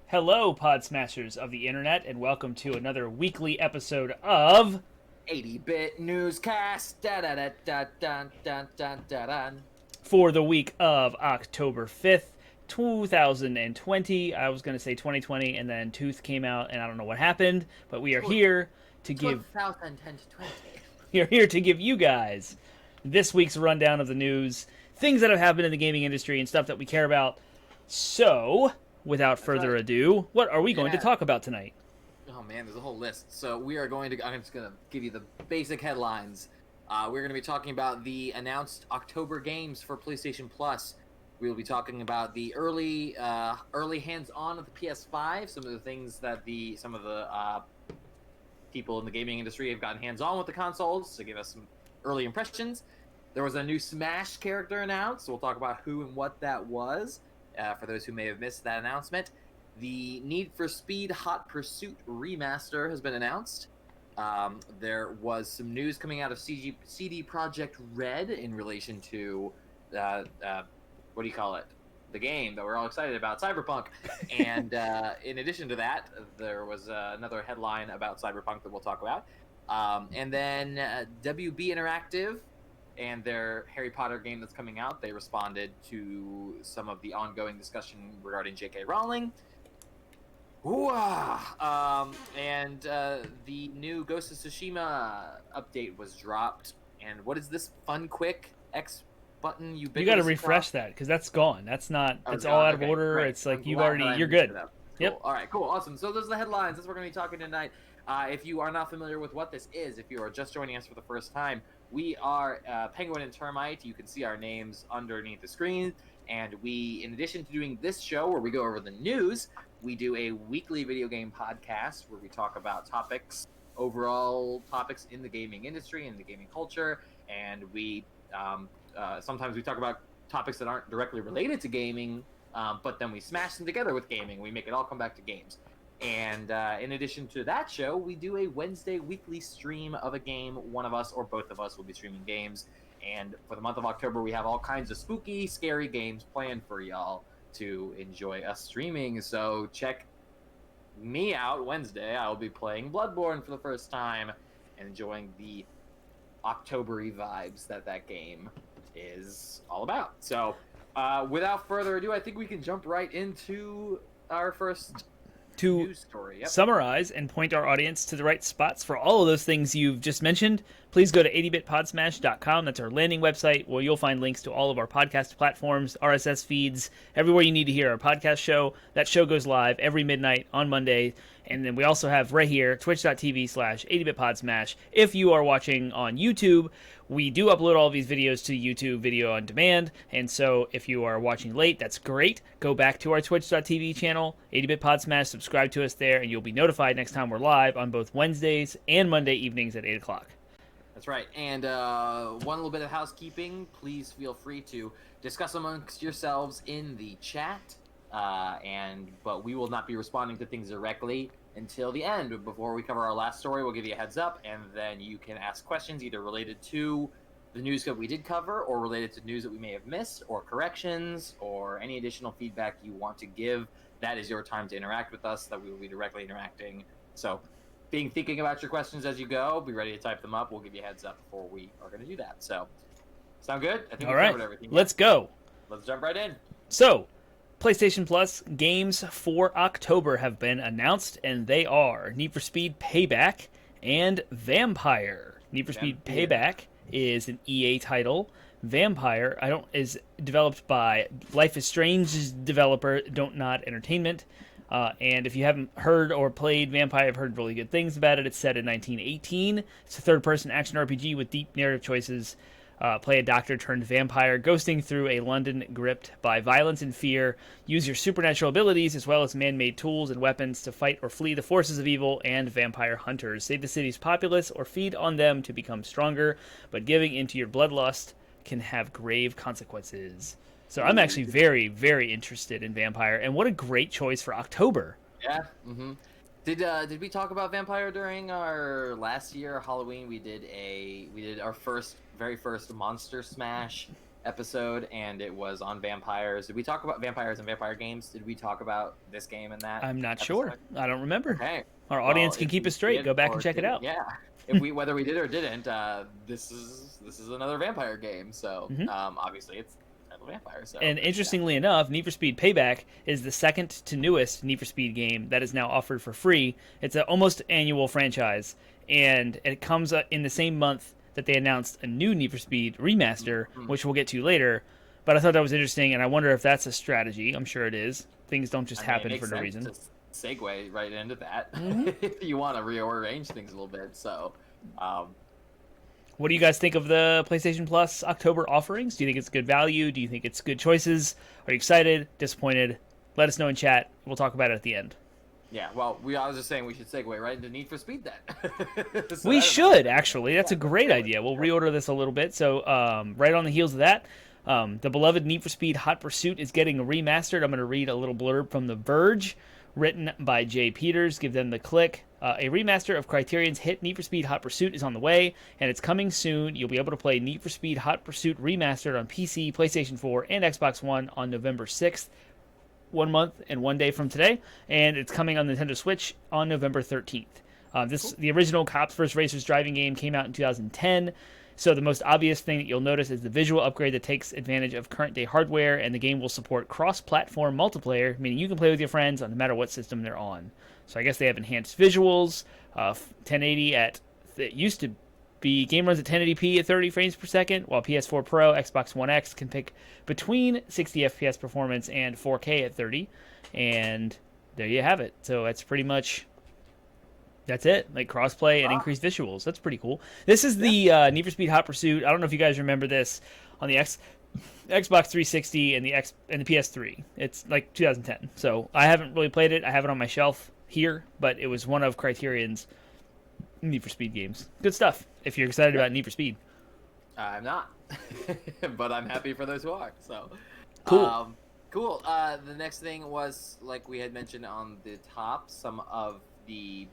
Hello, Pod Smashers of the internet, and welcome to another weekly episode of 80-bit newscast. Da da da da da da da da da. for the week of October 5th, 2020. I was going to say 2020, and then Tooth came out, and I don't know what happened, but we are here to give 2020. we are here to give you guys this week's rundown of the news, things that have happened in the gaming industry, and stuff that we care about. So, without further right. ado, what are we going to Yeah. talk about tonight? Oh man, there's a whole list. So we are going to. I'm just gonna give you the basic headlines. We're going to be talking about the announced October games for PlayStation Plus. We will be talking about the early hands-on of the PS5. Some of the things that some of the people in the gaming industry have gotten hands-on with the consoles to give us some early impressions. There was a new Smash character announced, so we'll talk about who and what that was, for those who may have missed that announcement. The Need for Speed Hot Pursuit Remaster has been announced. There was some news coming out of CD Projekt Red in relation to, what do you call it? The game that we're all excited about, Cyberpunk. And in addition to that, there was another headline about Cyberpunk that we'll talk about. And then WB Interactive and their Harry Potter game that's coming out, they responded to some of the ongoing discussion regarding J.K. Rowling. And the new Ghost of Tsushima update was dropped. And what is this fun quick X button ubiquitous? You got to refresh that because that's gone. That's not. Oh, It's God, all out of okay, order. great. It's like I'm you've glad already. that I You're mixed good. it up. Cool. Yep. All right, cool, awesome. So those are the headlines. That's what we're going to be talking tonight. If you are not familiar with what this is, if you are just joining us for the first time, we are Penguin and Termite. You can see our names underneath the screen. And we, in addition to doing this show where we go over the news, we do a weekly video game podcast where we talk about overall topics in the gaming industry and the gaming culture. And we sometimes we talk about topics that aren't directly related to gaming, but then we smash them together with gaming. We make it all come back to games. And in addition to that show, we do a Wednesday weekly stream of a game. One of us or both of us will be streaming games. And for the month of October, we have all kinds of spooky, scary games planned for y'all to enjoy us streaming. So check me out Wednesday. I will be playing Bloodborne for the first time and enjoying the October-y vibes that game is all about. So without further ado, I think we can jump right into our first To news story. Yep. summarize and point our audience to the right spots for all of those things you've just mentioned, please go to 80bitpodsmash.com. That's our landing website where you'll find links to all of our podcast platforms, RSS feeds, everywhere you need to hear our podcast show. That show goes live every midnight on Monday. And then we also have right here, twitch.tv/80bitpodsmash. If you are watching on YouTube, we do upload all of these videos to YouTube video on demand. And so if you are watching late, that's great. Go back to our twitch.tv channel, 80bitpodsmash, subscribe to us there, and you'll be notified next time we're live on both Wednesdays and Monday evenings at 8 o'clock. That's right. And one little bit of housekeeping. Please feel free to discuss amongst yourselves in the chat. But we will not be responding to things directly until the end. Before we cover our last story, we'll give you a heads up, and then you can ask questions either related to the news that we did cover, or related to news that we may have missed, or corrections, or any additional feedback you want to give. That is your time to interact with us, that we will be directly interacting. So thinking about your questions as you go, be ready to type them up. We'll give you a heads up before we are going to do that. So sound good? I think All we right, covered everything. let's go. Let's jump right in. So, PlayStation Plus games for October have been announced, and they are Need for Speed Payback and Vampire. Need for Speed Payback is an EA title. Vampire is developed by Life is Strange's developer Don't Nod Entertainment. And if you haven't heard or played Vampire, I've heard really good things about it. It's set in 1918. It's a third-person action RPG with deep narrative choices. Play a doctor turned vampire, ghosting through a London gripped by violence and fear. Use your supernatural abilities as well as man-made tools and weapons to fight or flee the forces of evil and vampire hunters. Save the city's populace or feed on them to become stronger, but giving into your bloodlust can have grave consequences. So I'm actually very, very interested in Vampire, and what a great choice for October. Yeah. Mm-hmm. Did we talk about Vampire during our last year Halloween? We did our very first Monster Smash episode, and it was on vampires. Did we talk about vampires and vampire games? Did we talk about this game in that? I'm not episode? sure. I don't remember. Okay. Our audience can keep us straight. Go back and check it out. Yeah. If we whether we did or didn't, this is another vampire game. So obviously it's a vampire. So. And interestingly enough, Need for Speed Payback is the second to newest Need for Speed game that is now offered for free. It's an almost annual franchise, and it comes in the same month that they announced a new Need for Speed remaster, which we'll get to later. But I thought that was interesting, and I wonder if that's a strategy. I'm sure it is. Things don't just happen for no reason. To segue right into that if you want to rearrange things a little bit. So, what do you guys think of the PlayStation Plus October offerings? Do you think it's good value? Do you think it's good choices? Are you excited? Disappointed? Let us know in chat. We'll talk about it at the end. Yeah, well, I was just saying we should segue right into Need for Speed then. So we should, actually. That's a great idea. We'll reorder this a little bit. So right on the heels of that, the beloved Need for Speed Hot Pursuit is getting remastered. I'm going to read a little blurb from The Verge, written by Jay Peters. Give them the click. A remaster of Criterion's hit Need for Speed Hot Pursuit is on the way, and it's coming soon. You'll be able to play Need for Speed Hot Pursuit Remastered on PC, PlayStation 4, and Xbox One on November 6th. 1 month and 1 day from today, and it's coming on Nintendo Switch on November 13th. The original Cops vs. Racers driving game came out in 2010, so the most obvious thing that you'll notice is the visual upgrade that takes advantage of current-day hardware, and the game will support cross-platform multiplayer, meaning you can play with your friends no matter what system they're on. So I guess they have enhanced visuals, 1080 at... It used to be game runs at 1080p at 30 frames per second, while PS4 Pro, Xbox One X can pick between 60 FPS performance and 4K at 30, and there you have it. So that's pretty much it. Like crossplay and increased visuals. That's pretty cool. This is the Need for Speed Hot Pursuit. I don't know if you guys remember this on the Xbox 360 and the PS3. It's like 2010. So I haven't really played it. I have it on my shelf here, but it was one of Criterion's Need for Speed games. Good stuff. If you're excited about Need for Speed. I'm not, but I'm happy for those who are. So cool. Cool. The next thing was, like we had mentioned on the top, some of the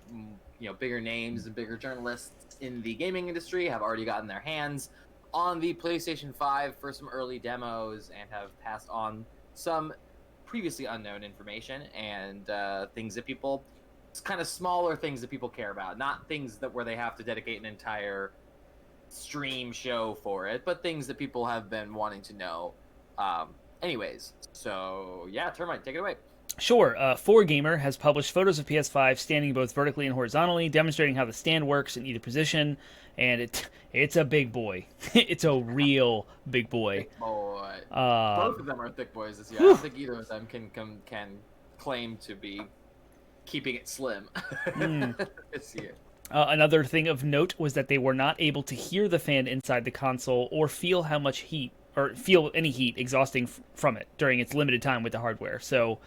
bigger names and bigger journalists in the gaming industry have already gotten their hands on the PlayStation 5 for some early demos and have passed on some previously unknown information and things that people. It's kind of smaller things that people care about, not things where they have to dedicate an entire stream show for it, but things that people have been wanting to know. Anyways, so yeah, Termite, take it away. Sure. 4Gamer has published photos of PS5 standing both vertically and horizontally, demonstrating how the stand works in either position, and it's a big boy. It's a real big boy. Thick boy. Both of them are thick boys this year. I don't think either of them can claim to be keeping it slim this year. Another thing of note was that they were not able to hear the fan inside the console or feel how much heat or feel any heat exhausting from it during its limited time with the hardware. So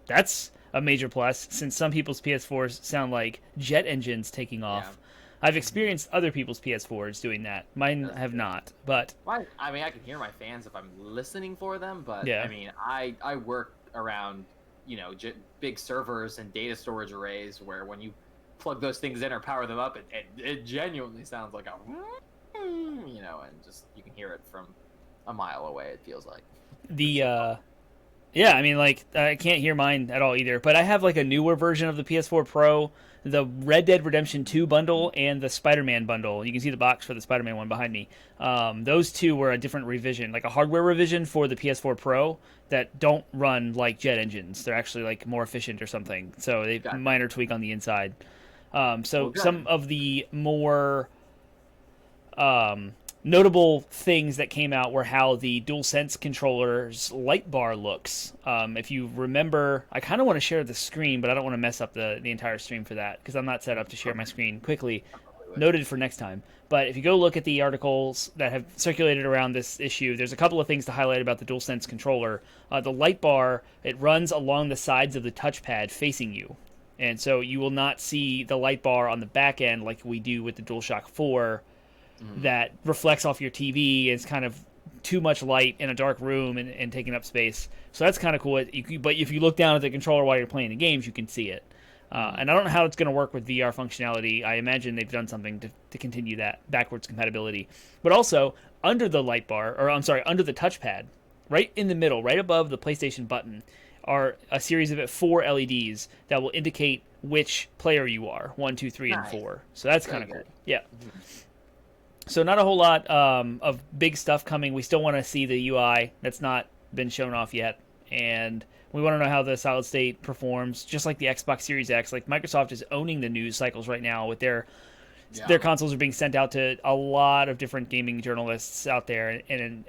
that's a major plus, since some people's PS4s sound like jet engines taking off. Yeah. I've experienced other people's PS4s doing that. Mine have not, but... I mean, I can hear my fans if I'm listening for them, but yeah. I mean, I work around, big servers and data storage arrays where when you plug those things in or power them up, it genuinely sounds like and just you can hear it from a mile away, it feels like. Yeah, I mean, like, I can't hear mine at all either, but I have, like, a newer version of the PS4 Pro, the Red Dead Redemption 2 bundle, and the Spider-Man bundle. You can see the box for the Spider-Man one behind me. Those two were a different revision, like a hardware revision for the PS4 Pro that don't run like jet engines. They're actually, like, more efficient or something, so they minor tweak on the inside. Some of the more... notable things that came out were how the DualSense controller's light bar looks. If you remember, I kind of want to share the screen, but I don't want to mess up the entire stream for that, because I'm not set up to share my screen quickly. Noted for next time. But if you go look at the articles that have circulated around this issue, there's a couple of things to highlight about the DualSense controller. The light bar, it runs along the sides of the touchpad facing you. And so you will not see the light bar on the back end like we do with the DualShock 4, that reflects off your TV. It's kind of too much light in a dark room and taking up space. So that's kind of cool. But if you look down at the controller while you're playing the games, you can see it. And I don't know how it's going to work with VR functionality. I imagine they've done something to continue that backwards compatibility. But also, under the light bar, or I'm sorry, under the touchpad, right in the middle, right above the PlayStation button, are a series of 4 LEDs that will indicate which player you are, 1, 2, 3, and Nice. 4. So that's Very kind of cool. good. Yeah. Mhm. So not a whole lot of big stuff coming. We still want to see the UI. That's not been shown off yet, and we want to know how the solid state performs. Just like the Xbox Series X, like Microsoft is owning the news cycles right now with Yeah. their consoles are being sent out to a lot of different gaming journalists out there and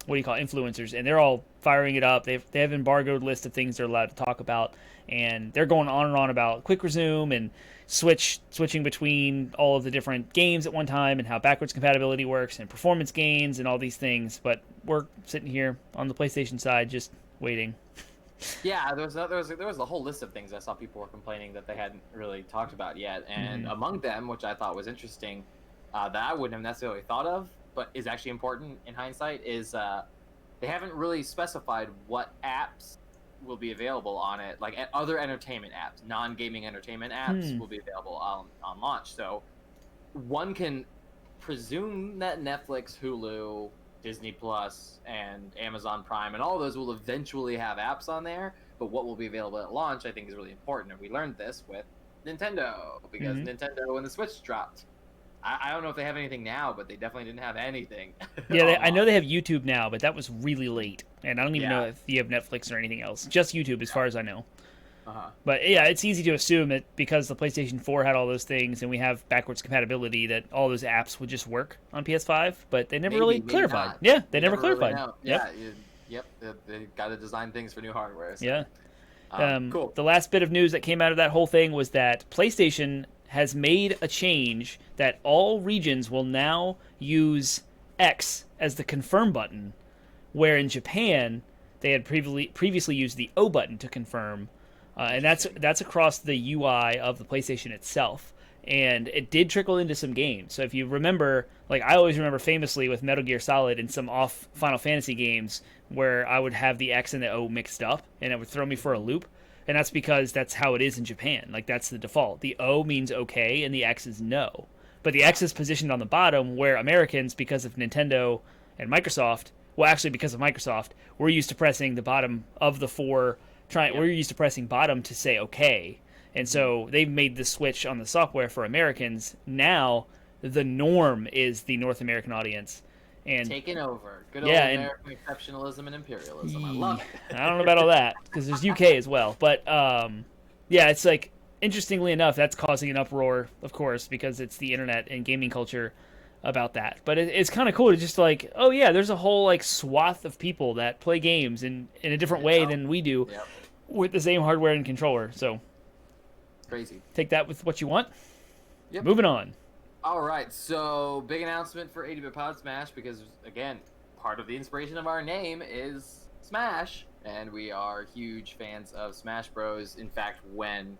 what do you call it, influencers, and they're all firing it up. They have embargoed list of things they're allowed to talk about, and they're going on and on about quick resume and switching between all of the different games at one time and how backwards compatibility works and performance gains and all these things. But we're sitting here on the PlayStation side just waiting. Yeah, there was a whole list of things I saw people were complaining that they hadn't really talked about yet, and among them, which I thought was interesting, that I wouldn't have necessarily thought of, but is actually important in hindsight, is they haven't really specified what apps will be available on it. Like other entertainment apps, non-gaming entertainment apps will be available on launch. So one can presume that Netflix, Hulu, Disney Plus, and Amazon Prime, and all those will eventually have apps on there. But what will be available at launch, I think, is really important. And we learned this with Nintendo, because Nintendo, when the Switch dropped, I don't know if they have anything now, but they definitely didn't have anything. Yeah, I know they have YouTube now, but that was really late, and I don't even Yeah. know if you have Netflix or anything else. Just YouTube, as far as I know. Uh-huh. But yeah, it's easy to assume that because the PlayStation 4 had all those things and we have backwards compatibility, that all those apps would just work on PS5. But they never really Maybe clarified. not. Yeah, they never really clarified. know. Yep. Yep. They got to design things for new hardware. So. Yeah. Cool. The last bit of news that came out of that whole thing was that PlayStation has made a change that all regions will now use X as the confirm button, where in Japan they had previously used the O button to confirm, and that's across the UI of the PlayStation itself. And it did trickle into some games. So if you remember, like I always remember famously with Metal Gear Solid and some off Final Fantasy games where I would have the X and the O mixed up, and it would throw me for a loop. And that's because that's how it is in Japan. Like that's the default. The O means okay, and the X is no. But the X is positioned on the bottom, where Americans, because of Nintendo and Microsoft, well, actually because of Microsoft, we're used to pressing the bottom of the four. We're used to pressing bottom to say okay, and so they've made the switch on the software for Americans. Now the norm is the North American audience, and Taking over. Good Yeah, old and- American exceptionalism and imperialism. I love it. I don't know about all that because there's UK as well, but yeah, it's like interestingly enough, that's causing an uproar, of course, because it's the internet and gaming culture about that. But it's kind of cool to just like, oh yeah, there's a whole like swath of people that play games in a different way than we do Yep. with the same hardware and controller. So Crazy. take that with what you want. Yep. Moving on. All right, so big announcement for 80-bit Pod Smash, because again, part of the inspiration of our name is Smash, and we are huge fans of Smash Bros. In fact, when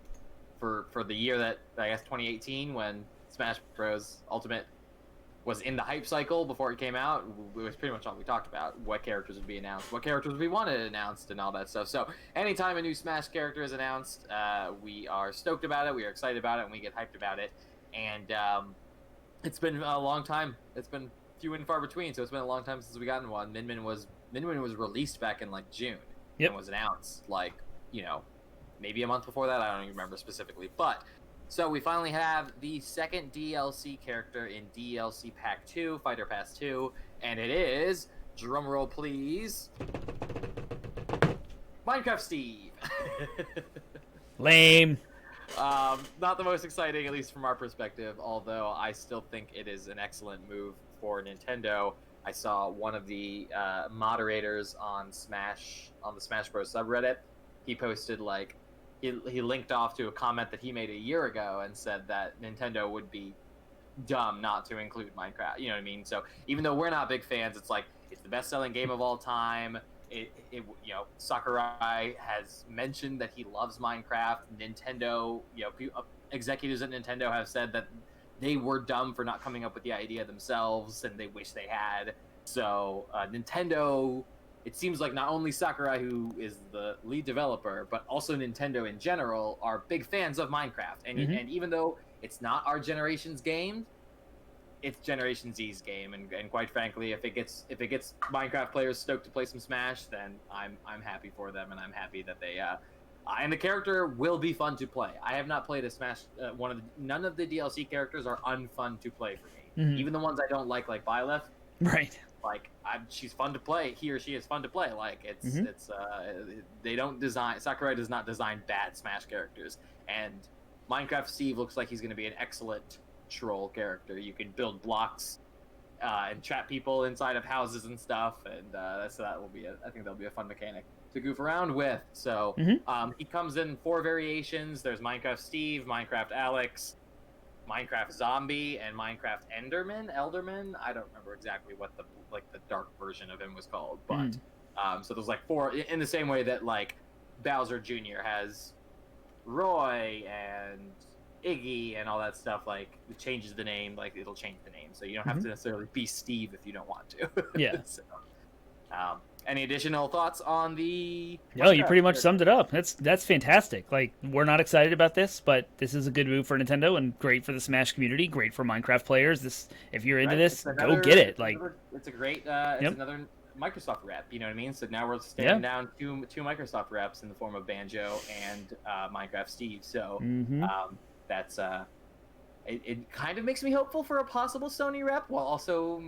for the year that I guess 2018, when Smash Bros. Ultimate was in the hype cycle before it came out, it was pretty much all we talked about: what characters would be announced, what characters we wanted announced, and all that stuff. So anytime a new Smash character is announced, we are stoked about it, we are excited about it, and we get hyped about it. And it's been a long time. It's been few and far between, so it's been a long time since we gotten one. Min Min was released back in like June. Yep. And was announced like, maybe a month before that. I don't even remember specifically. But so we finally have the second DLC character in DLC Pack 2, Fighter Pass 2, and it is, drumroll please, Minecraft Steve. Lame. Not the most exciting, at least from our perspective, although I still think it is an excellent move for Nintendo. I saw one of the moderators on the Smash Bros. Subreddit. He posted he linked off to a comment that he made a year ago and said that Nintendo would be dumb not to include Minecraft. You know what I mean? So even though we're not big fans, it's like it's the best-selling game of all time. Sakurai has mentioned that he loves Minecraft. Nintendo, executives at Nintendo have said that they were dumb for not coming up with the idea themselves, and they wish they had. So Nintendo, it seems like not only Sakurai, who is the lead developer, but also Nintendo in general, are big fans of Minecraft. And even though it's not our generation's game, it's Generation Z's game, and quite frankly, if it gets Minecraft players stoked to play some Smash, then I'm happy for them, and I'm happy that they and the character will be fun to play. I have not played a Smash none of the DLC characters are unfun to play for me. Mm-hmm. Even the ones I don't like Byleth. Right. Like she's fun to play. He or she is fun to play. Like it's they don't design. Sakurai does not design bad Smash characters, and Minecraft Steve looks like he's going to be an excellent troll character. You can build blocks and trap people inside of houses and stuff, and so that will be I think that'll be a fun mechanic to goof around with. So he comes in 4 variations. There's Minecraft Steve, Minecraft Alex, Minecraft Zombie, and Minecraft Elderman. I don't remember exactly what the dark version of him was called, but so there's 4 in the same way that Bowser Jr. has Roy and Iggy and all that stuff. It changes the name, it'll change the name, so you don't have to necessarily be Steve if you don't want to. Yeah. So, any additional thoughts on the? No, you pretty much summed it up. That's fantastic. We're not excited about this, but this is a good move for Nintendo and great for the Smash community. Great for Minecraft players. If you're into this, go get it. It's a great. It's another Microsoft rep. You know what I mean? So now we're standing down two Microsoft reps in the form of Banjo and Minecraft Steve. So that's It kind of makes me hopeful for a possible Sony rep, while also,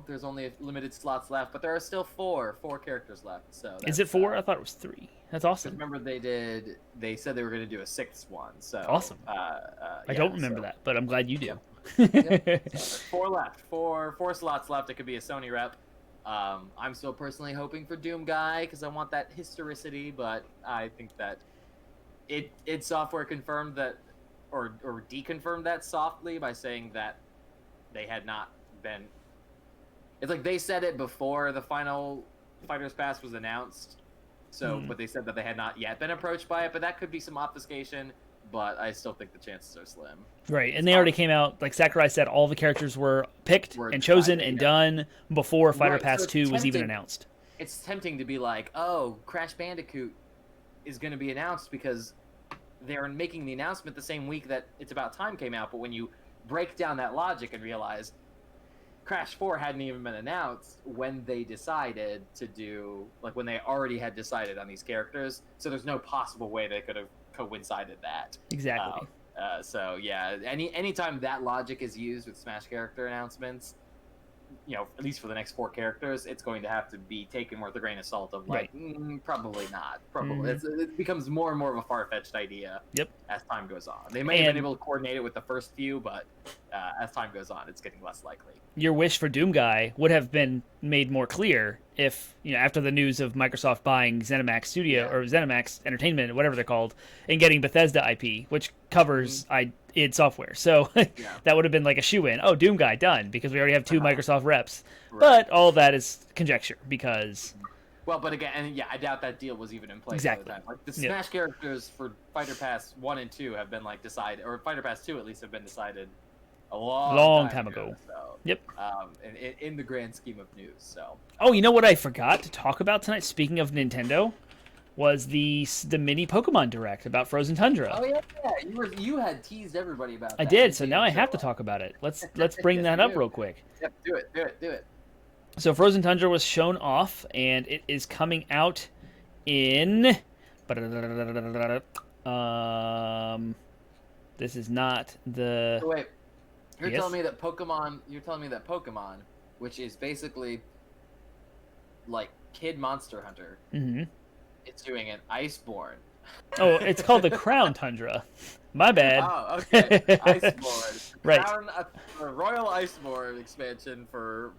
there's only limited slots left, but there are still four characters left. So is it 4? I thought it was 3. That's awesome. Remember they said they were going to do a 6th one. So awesome. I don't remember that, but I'm glad you do. So 4 left. Four slots left. It could be a Sony rep. I'm still personally hoping for Doom Guy because I want that historicity, but I think that id Software confirmed that. Or deconfirmed that softly by saying that they had not been. It's they said it before the final Fighters Pass was announced, so but they said that they had not yet been approached by it. But that could be some obfuscation. But I still think the chances are slim. Right, and they already came out. Sakurai said, all the characters were picked and chosen and done before Fighter Pass 2 was even announced. It's tempting to be oh, Crash Bandicoot is going to be announced because they're making the announcement the same week that It's About Time came out, but when you break down that logic and realize Crash 4 hadn't even been announced when they decided to do, when they already had decided on these characters, so there's no possible way they could have coincided that. Exactly. So yeah, anytime that logic is used with Smash character announcements, at least for the next 4 characters, it's going to have to be taken with a grain of salt of probably not. Probably. It becomes more and more of a far-fetched idea as time goes on. They may have been able to coordinate it with the first few, but as time goes on, it's getting less likely. Your wish for Doom Guy would have been made more clear if, after the news of Microsoft buying ZeniMax Studio or ZeniMax Entertainment, whatever they're called, and getting Bethesda IP, which covers id Software. So that would have been a shoe-in. Oh, Doom Guy, done, because we already have 2 Microsoft reps. Right. But all that is conjecture because... Well, but again, I doubt that deal was even in place exactly. at the time. The Smash characters for Fighter Pass 1 and 2 have been decided, or Fighter Pass 2 at least have been decided a long time ago. So, yep. In the grand scheme of news, so. Oh, you know what I forgot to talk about tonight? Speaking of Nintendo, was the mini Pokemon Direct about Frozen Tundra. Oh yeah, you had teased everybody about that. I did, so now I have to talk about it. Let's bring that up real quick. Yep, do it. So Frozen Tundra was shown off, and it is coming out in. This is not the. So wait, you're telling me that Pokemon, which is basically Kid Monster Hunter, it's doing an Iceborne. Oh, it's called the Crown Tundra. My bad. Oh, okay. Iceborne. Right. A Royal Iceborne expansion for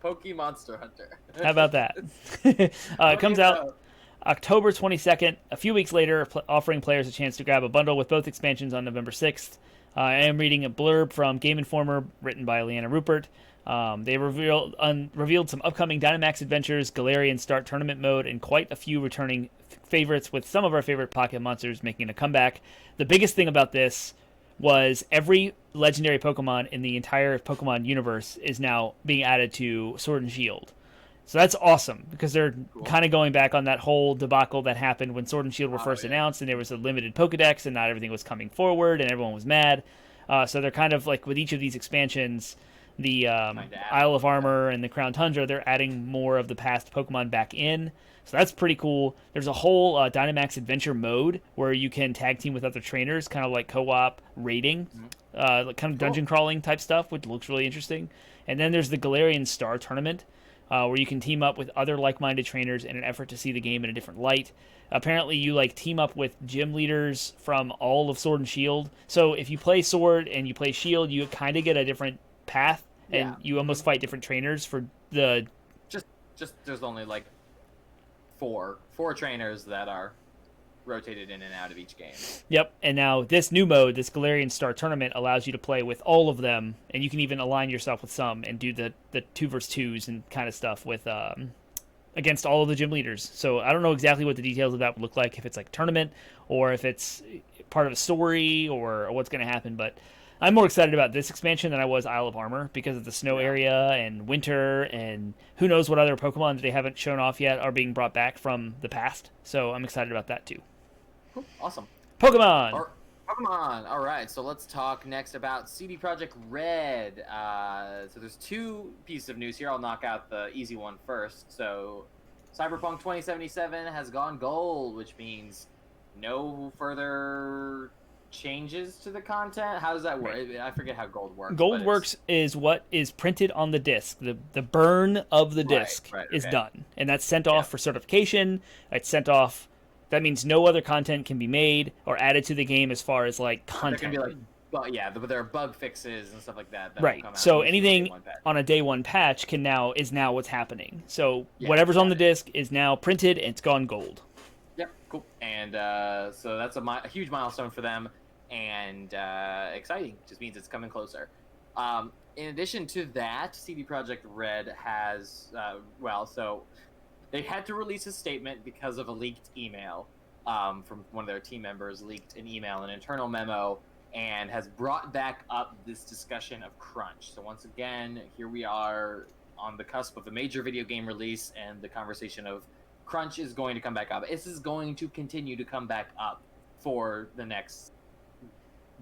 Pokemon Monster Hunter. How about that? It comes out October 22nd, a few weeks later, offering players a chance to grab a bundle with both expansions on November 6th. I am reading a blurb from Game Informer written by Leanna Rupert. They revealed some upcoming Dynamax adventures, Galarian Start Tournament mode, and quite a few returning favorites, with some of our favorite Pocket monsters making a comeback. The biggest thing about this was every legendary Pokemon in the entire Pokemon universe is now being added to Sword and Shield. So that's awesome, because they're kind of going back on that whole debacle that happened when Sword and Shield were first announced, and there was a limited Pokedex, and not everything was coming forward, and everyone was mad. So they're kind of with each of these expansions, the Isle of Armor and the Crown Tundra, they're adding more of the past Pokemon back in. So that's pretty cool. There's a whole Dynamax Adventure mode where you can tag team with other trainers, kind of like co-op raiding, like kind of dungeon crawling type stuff, which looks really interesting. And then there's the Galarian Star Tournament, where you can team up with other like-minded trainers in an effort to see the game in a different light. Apparently, you like team up with gym leaders from all of Sword and Shield. So if you play Sword and you play Shield, you kind of get a different path, and you almost fight different trainers for the. Just there's only like four trainers that are rotated in and out of each game. Yep, and now this new mode, this Galarian Star Tournament, allows you to play with all of them, and you can even align yourself with some and do the 2v2s and kind of stuff with against all of the gym leaders. So I don't know exactly what the details of that would look like, if it's like a tournament or if it's part of a story or what's going to happen, but I'm more excited about this expansion than I was Isle of Armor because of the snow area and winter and who knows what other Pokemon that they haven't shown off yet are being brought back from the past. So I'm excited about that too. Cool. Awesome. Pokemon! Pokemon! All right, so let's talk next about CD Projekt Red. So there's two pieces of news here. I'll knock out the easy one first. So Cyberpunk 2077 has gone gold, which means no further changes to the content. How does that work? I forget how gold works. Gold works is what is printed on the disc. The burn of the disc is done, and that's sent off for certification. It's sent off. That means no other content can be made or added to the game as far as like content. There can be like, but there are bug fixes and stuff like that. Right. So anything on a day one patch is now what's happening. So whatever's on the disc is now printed and it's gone gold. Yep. Cool. And so that's a huge milestone for them, and exciting. Just means it's coming closer. In addition to that, CD Projekt Red has so they had to release a statement because of a leaked email from one of their team members. Leaked an email, an internal memo, and has brought back up this discussion of crunch. So once again, here we are on the cusp of a major video game release, and the conversation of crunch is going to come back up. This is going to continue to come back up for the next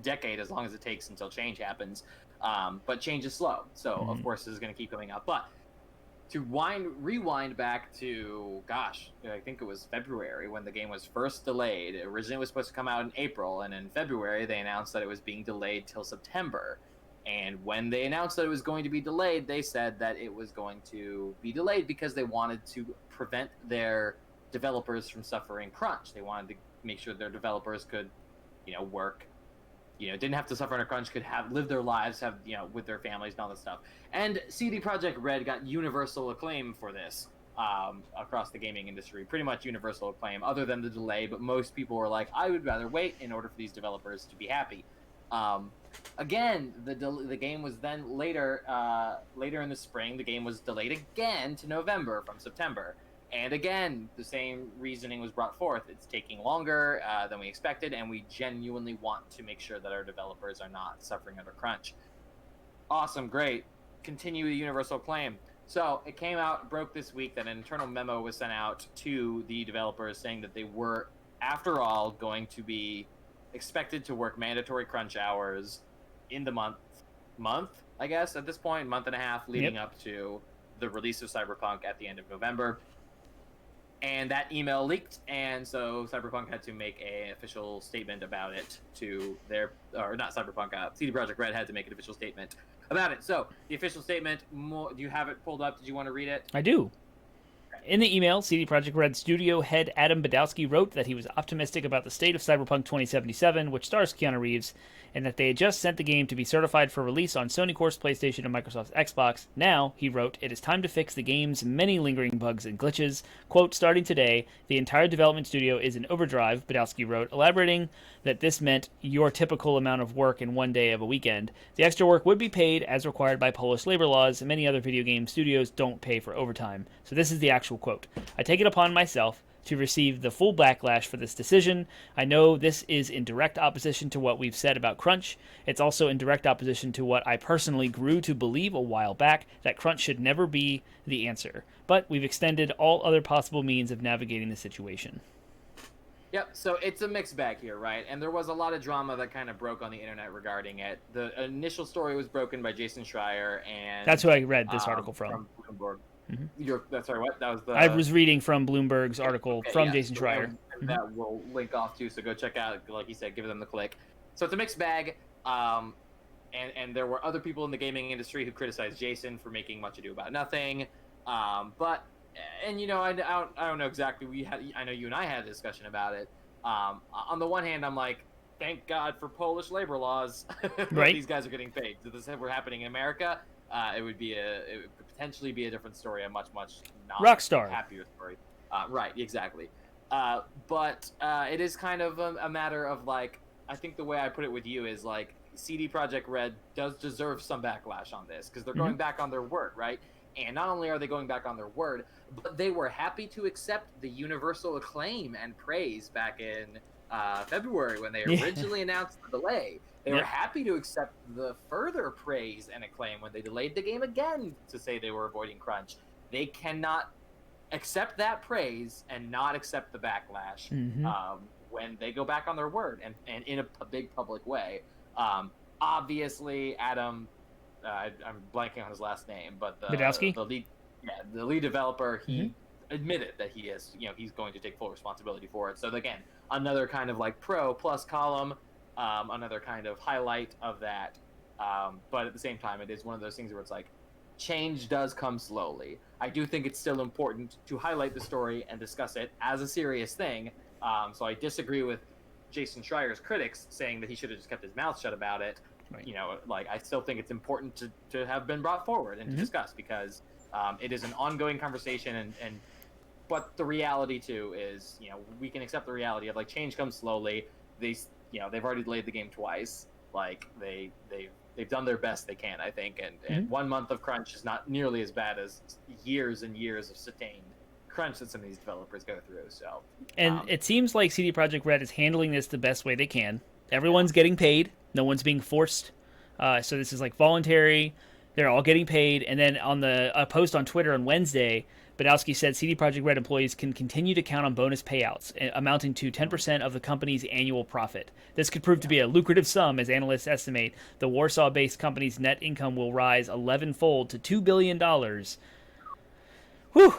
decade, as long as it takes until change happens. But change is slow, so of course this is going to keep coming up. But to rewind back to, I think it was February when the game was first delayed. Originally it was supposed to come out in April, and in February they announced that it was being delayed till September. And when they announced that it was going to be delayed, they said that it was going to be delayed because they wanted to prevent their developers from suffering crunch. They wanted to make sure their developers could, work, didn't have to suffer under crunch, could live their lives, with their families and all this stuff. And CD Projekt Red got universal acclaim for this across the gaming industry. Pretty much universal acclaim, other than the delay. But most people were like, I would rather wait in order for these developers to be happy. Again, the game was then later in the spring. The game was delayed again to November from September. And again, the same reasoning was brought forth. It's taking longer than we expected, and we genuinely want to make sure that our developers are not suffering under crunch. Awesome, great. Continue the universal acclaim. So it came out, broke this week, that an internal memo was sent out to the developers saying that they were, after all, going to be expected to work mandatory crunch hours in the month, I guess, at this point, month and a half leading up to the release of Cyberpunk at the end of November. And that email leaked, and so Cyberpunk had to make an official statement about it to their, or not Cyberpunk, CD Projekt Red had to make an official statement about it. So the official statement, do you have it pulled up? Did you want to read it? I do. In the email, CD Projekt Red studio head Adam Badowski wrote that he was optimistic about the state of Cyberpunk 2077, which stars Keanu Reeves, and that they had just sent the game to be certified for release on Sony Corp's PlayStation and Microsoft's Xbox. Now, he wrote, it is time to fix the game's many lingering bugs and glitches. Quote, starting today, the entire development studio is in overdrive, Badowski wrote, elaborating that this meant your typical amount of work in one day of a weekend. The extra work would be paid as required by Polish labor laws, and many other video game studios don't pay for overtime. So this is the actual quote. I take it upon myself to receive the full backlash for this decision. I know this is in direct opposition to what we've said about crunch. It's also in direct opposition to what I personally grew to believe a while back, that crunch should never be the answer. But we've extended all other possible means of navigating the situation. Yep, so it's a mixed bag here, right? And there was a lot of drama that kind of broke on the internet regarding it. The initial story was broken by Jason Schreier and That's who I read this article from. Bloomberg. Hmm. That's sorry, what? That was the. I was reading from Bloomberg's article Okay, from yeah. Jason So, Schreier. and that will link off too. So go check out, like you said, give them the click. So it's a mixed bag. And there were other people in the gaming industry who criticized Jason for making much ado about nothing. But you know, I don't know exactly. I know you and I had a discussion about it. On the one hand, I'm like, thank God for Polish labor laws. Right. These guys are getting paid. If this were happening in America, it would potentially be a different story, a much not Rockstar. happier story. Right, exactly. But it is kind of a matter of like, I think the way I put it with you is like, CD Projekt Red does deserve some backlash on this because they're going back on their word, right? And not only are they going back on their word, but they were happy to accept the universal acclaim and praise back in February when they originally announced the delay. They were happy to accept the further praise and acclaim when they delayed the game again to say they were avoiding crunch. They cannot accept that praise and not accept the backlash when they go back on their word and in a big public way. Obviously, Adam, I'm blanking on his last name, but the lead developer, he admitted that he is, he's going to take full responsibility for it. So again, another kind of like pro plus column, another kind of highlight of that. But at the same time, it is one of those things where it's like, change does come slowly. I do think it's still important to highlight the story and discuss it as a serious thing. So I disagree with Jason Schreier's critics saying that he should have just kept his mouth shut about it. Right. Like I still think it's important to have been brought forward and to discuss because it is an ongoing conversation but the reality too is, we can accept the reality of like change comes slowly. They've already delayed the game twice. Like they've done their best they can, I think, and 1 month of crunch is not nearly as bad as years and years of sustained crunch that some of these developers go through. So, and it seems like CD Projekt Red is handling this the best way they can. Everyone's getting paid. No one's being forced. So this is like voluntary. They're all getting paid. And then on a post on Twitter on Wednesday, Badowski said CD Projekt Red employees can continue to count on bonus payouts amounting to 10% of the company's annual profit. This could prove to be a lucrative sum, as analysts estimate the Warsaw-based company's net income will rise 11-fold to $2 billion. Whew!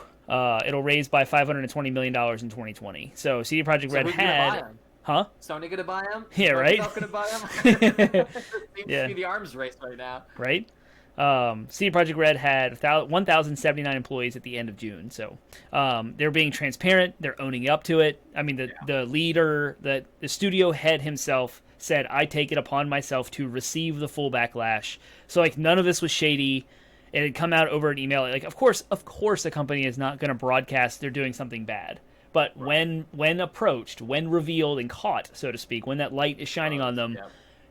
It'll raise by $520 million in 2020. So CD Projekt Red had... Huh? Sony gonna buy them? Yeah, right? Microsoft gonna buy them? Seems to be the arms race right now. Right? CD Projekt Red had 1,079 employees at the end of June. So they're being transparent. They're owning up to it. I mean, the leader, the studio head himself said, I take it upon myself to receive the full backlash. So, like, none of this was shady. It had come out over an email. Like, of course, a company is not going to broadcast they're doing something bad. But when approached, when revealed and caught, so to speak, when that light is shining on them,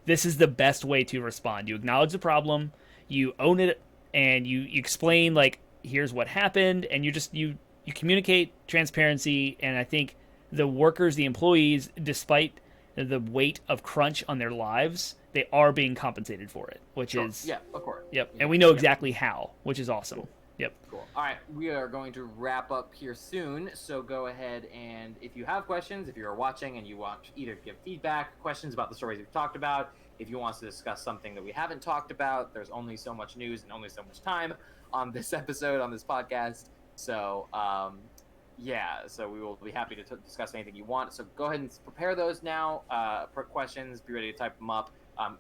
this is the best way to respond. You acknowledge the problem, you own it, and you explain, like, here's what happened, and you communicate transparency. And I think the workers, the employees, despite the weight of crunch on their lives, they are being compensated for it, which is... Yeah, of course. Yep, and we know exactly how, which is awesome. Cool. Yep. Cool. All right, we are going to wrap up here soon, so go ahead and if you have questions, if you're watching and you want to either give feedback, questions about the stories we've talked about, if you want us to discuss something that we haven't talked about, there's only so much news and only so much time on this episode, on this podcast. So, so we will be happy to discuss anything you want. So go ahead and prepare those now, for questions, be ready to type them up.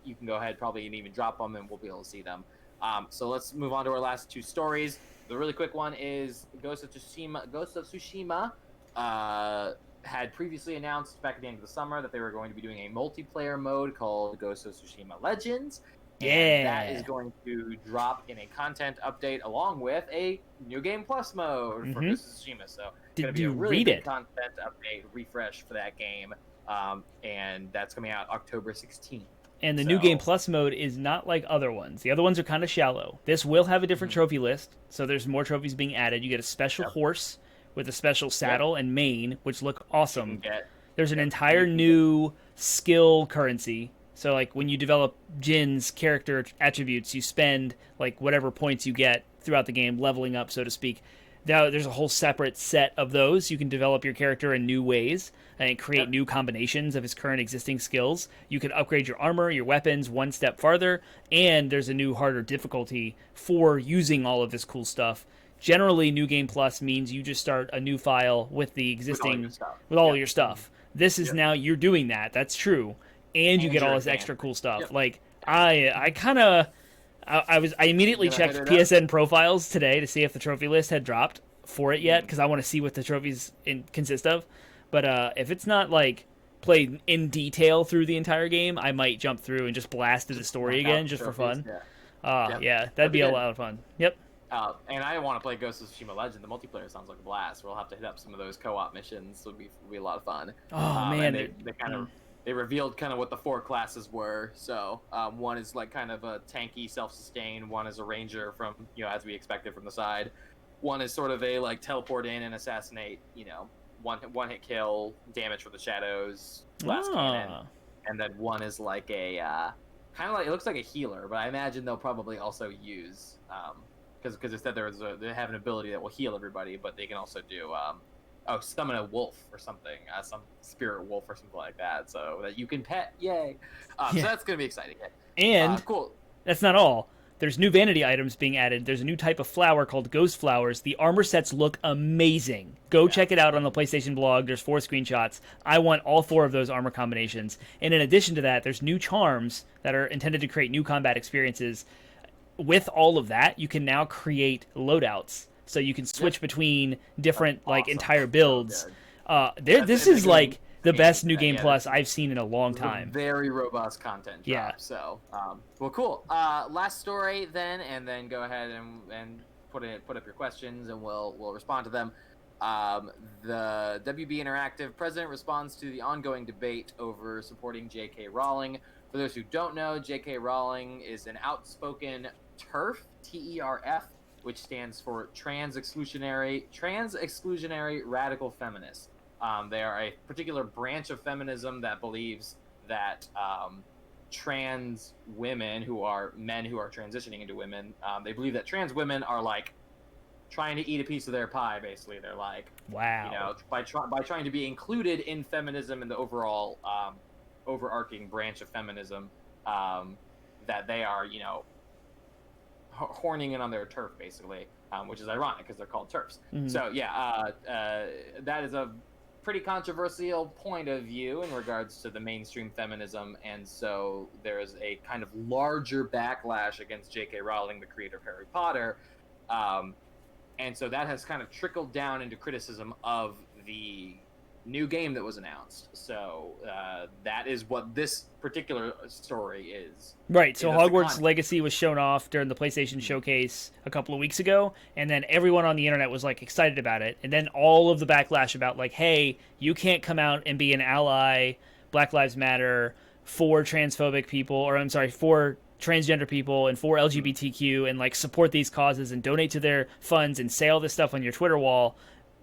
You can go ahead probably and even drop them and we'll be able to see them. So let's move on to our last two stories. The really quick one is Ghost of Tsushima had previously announced back at the end of the summer that they were going to be doing a multiplayer mode called Ghost of Tsushima Legends. Yeah. And that is going to drop in a content update along with a New Game Plus mode for Ghost of Tsushima. So it's going to be a really big content update refresh for that game. And that's coming out October 16th. And the New Game Plus mode is not like other ones. The other ones are kind of shallow. This will have a different trophy list, so there's more trophies being added. You get a special horse with a special saddle and mane, which look awesome. There's an entire new skill currency. So, like, when you develop Jin's character attributes, you spend, like, whatever points you get throughout the game leveling up, so to speak. Now there's a whole separate set of those. You can develop your character in new ways and create Yep. new combinations of his current existing skills. You can upgrade your armor, your weapons one step farther, and there's a new harder difficulty for using all of this cool stuff. Generally, New Game Plus means you just start a new file with the With all your existing stuff. with all Yep. your stuff. This is Yep. now you're doing that. That's true, and you And get all you're this extra advancing. cool stuff. Yep. Like I kind of I immediately You gonna checked hit it up? PSN profiles today to see if the trophy list had dropped for it yet because I want to see what the trophies consist of. But if it's not like played in detail through the entire game, I might jump through and just blast through the story Knock out again the just for trophies, fun. Yeah. Yep. Yeah, that'd That'd be be a good. lot of fun. Yep. And I want to play Ghost of Tsushima Legend. The multiplayer sounds like a blast. We'll have to hit up some of those co-op missions. Would be a lot of fun. Oh man, And they kind of they revealed kind of what the 4 classes were. So one is like kind of a tanky, self-sustained. One is a ranger from as we expected from the side. One is sort of a like teleport in and assassinate. One hit kill, damage for the shadows, blast cannon. And then one is like a kind of like it looks like a healer, but I imagine they'll probably also use because it said they have an ability that will heal everybody, but they can also do summon a wolf or something, some spirit wolf or something like that, so that you can pet. Yay! So that's gonna be exciting. And cool. That's not all. There's new vanity items being added. There's a new type of flower called ghost flowers. The armor sets look amazing. Go check it out on the PlayStation blog. There's 4 screenshots. I want all 4 of those armor combinations. And in addition to that, there's new charms that are intended to create new combat experiences. With all of that, you can now create loadouts. So you can switch between different Awesome. entire builds. So This is like the best New Game Plus I've seen in a long This is a time. very robust content drop. Yeah. So, well, cool. Last story then, and then go ahead and put up your questions, and we'll respond to them. The WB Interactive president responds to the ongoing debate over supporting J.K. Rowling. For those who don't know, J.K. Rowling is an outspoken TERF, TERF, which stands for trans exclusionary radical feminist. They are a particular branch of feminism that believes that trans women who are men who are transitioning into women, they believe that trans women are like trying to eat a piece of their pie. Basically, they're like, wow, by trying to be included in feminism and the overall overarching branch of feminism, that they are horning in on their turf, basically, which is ironic because they're called TERFs. Mm-hmm. So that is a pretty controversial point of view in regards to the mainstream feminism, and so there's a kind of larger backlash against J.K. Rowling, the creator of Harry Potter, and so that has kind of trickled down into criticism of the new game that was announced. So that is what this particular story is. Right, so Hogwarts Legacy was shown off during the PlayStation Showcase a couple of weeks ago, and then everyone on the internet was like excited about it, and then all of the backlash about like, hey, you can't come out and be an ally, Black Lives Matter, for transphobic people, or I'm sorry, for transgender people and for LGBTQ, and like support these causes and donate to their funds and say all this stuff on your Twitter wall,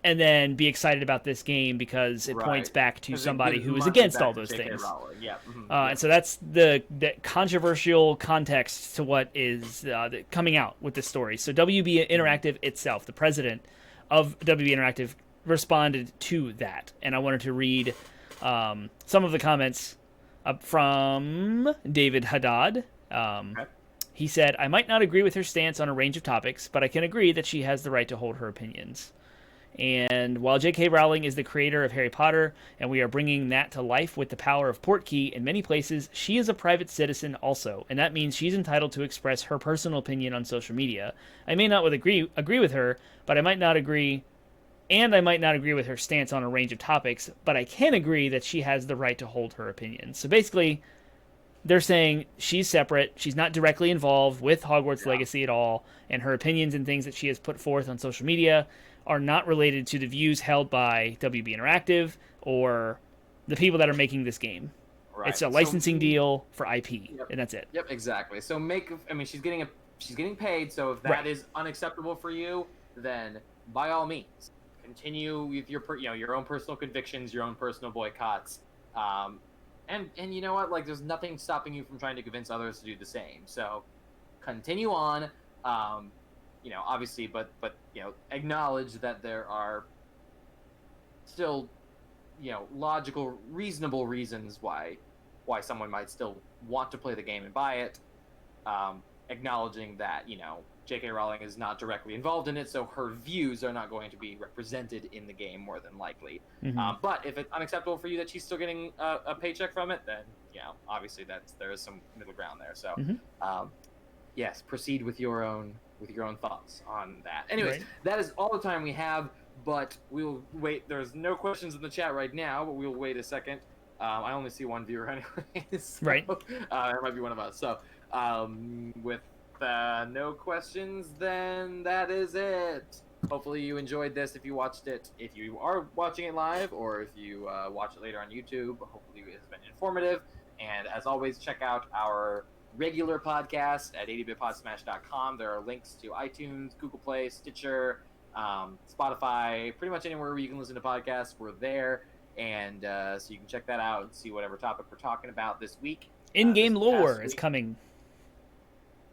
and then be excited about this game because it points back to somebody who is against all those things. Yeah. And so that's the controversial context to what is coming out with this story. So WB Interactive itself, the president of WB Interactive, responded to that. And I wanted to read some of the comments from David Haddad. Okay. He said, I might not agree with her stance on a range of topics, but I can agree that she has the right to hold her opinions. And while J.K. Rowling is the creator of Harry Potter, and we are bringing that to life with the power of Portkey in many places, she is a private citizen also, and that means she's entitled to express her personal opinion on social media. I may not agree with her, but I might not agree, and I might not agree with her stance on a range of topics, but I can agree that she has the right to hold her opinion. So basically, they're saying she's separate, she's not directly involved with Hogwarts Legacy at all, and her opinions and things that she has put forth on social media are not related to the views held by WB Interactive or the people that are making this game. Right. It's a licensing deal for IP, and that's it. Yep, exactly. So she's getting paid. So if that is unacceptable for you, then by all means, continue with your own personal convictions, your own personal boycotts. And you know what? Like, there's nothing stopping you from trying to convince others to do the same. So continue on. obviously, but acknowledge that there are still, logical, reasonable reasons why someone might still want to play the game and buy it. Acknowledging that, J.K. Rowling is not directly involved in it, so her views are not going to be represented in the game more than likely. But if it's unacceptable for you that she's still getting a paycheck from it, then obviously there is some middle ground there. So, yes, proceed with your own thoughts on that. Anyways, that is all the time we have. But we'll wait. There's no questions in the chat right now, but we'll wait a second. I only see one viewer anyways. So, right. It might be one of us. So, with no questions, then that is it. Hopefully you enjoyed this if you watched it. If you are watching it live, or if you watch it later on YouTube, hopefully it has been informative. And as always, check out our regular podcast at 80bitpodsmash.com. There are links to iTunes, Google Play, Stitcher, Spotify, pretty much anywhere where you can listen to podcasts. We're there. And so you can check that out and see whatever topic we're talking about this week. In-game lore is coming.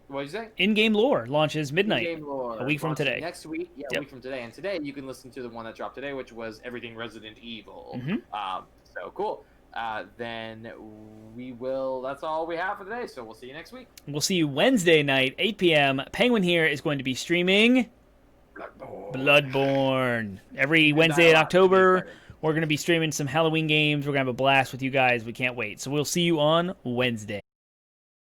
What did you say? In-game lore launches midnight. In-game lore a week from today. Next week, a week from today. And today you can listen to the one that dropped today, which was Everything Resident Evil. So cool. Then we will. That's all we have for today. So we'll see you next week. We'll see you Wednesday night, 8 p.m. Penguin here is going to be streaming Bloodborne. Every Wednesday in October, we're going to be streaming some Halloween games. We're going to have a blast with you guys. We can't wait. So we'll see you on Wednesday.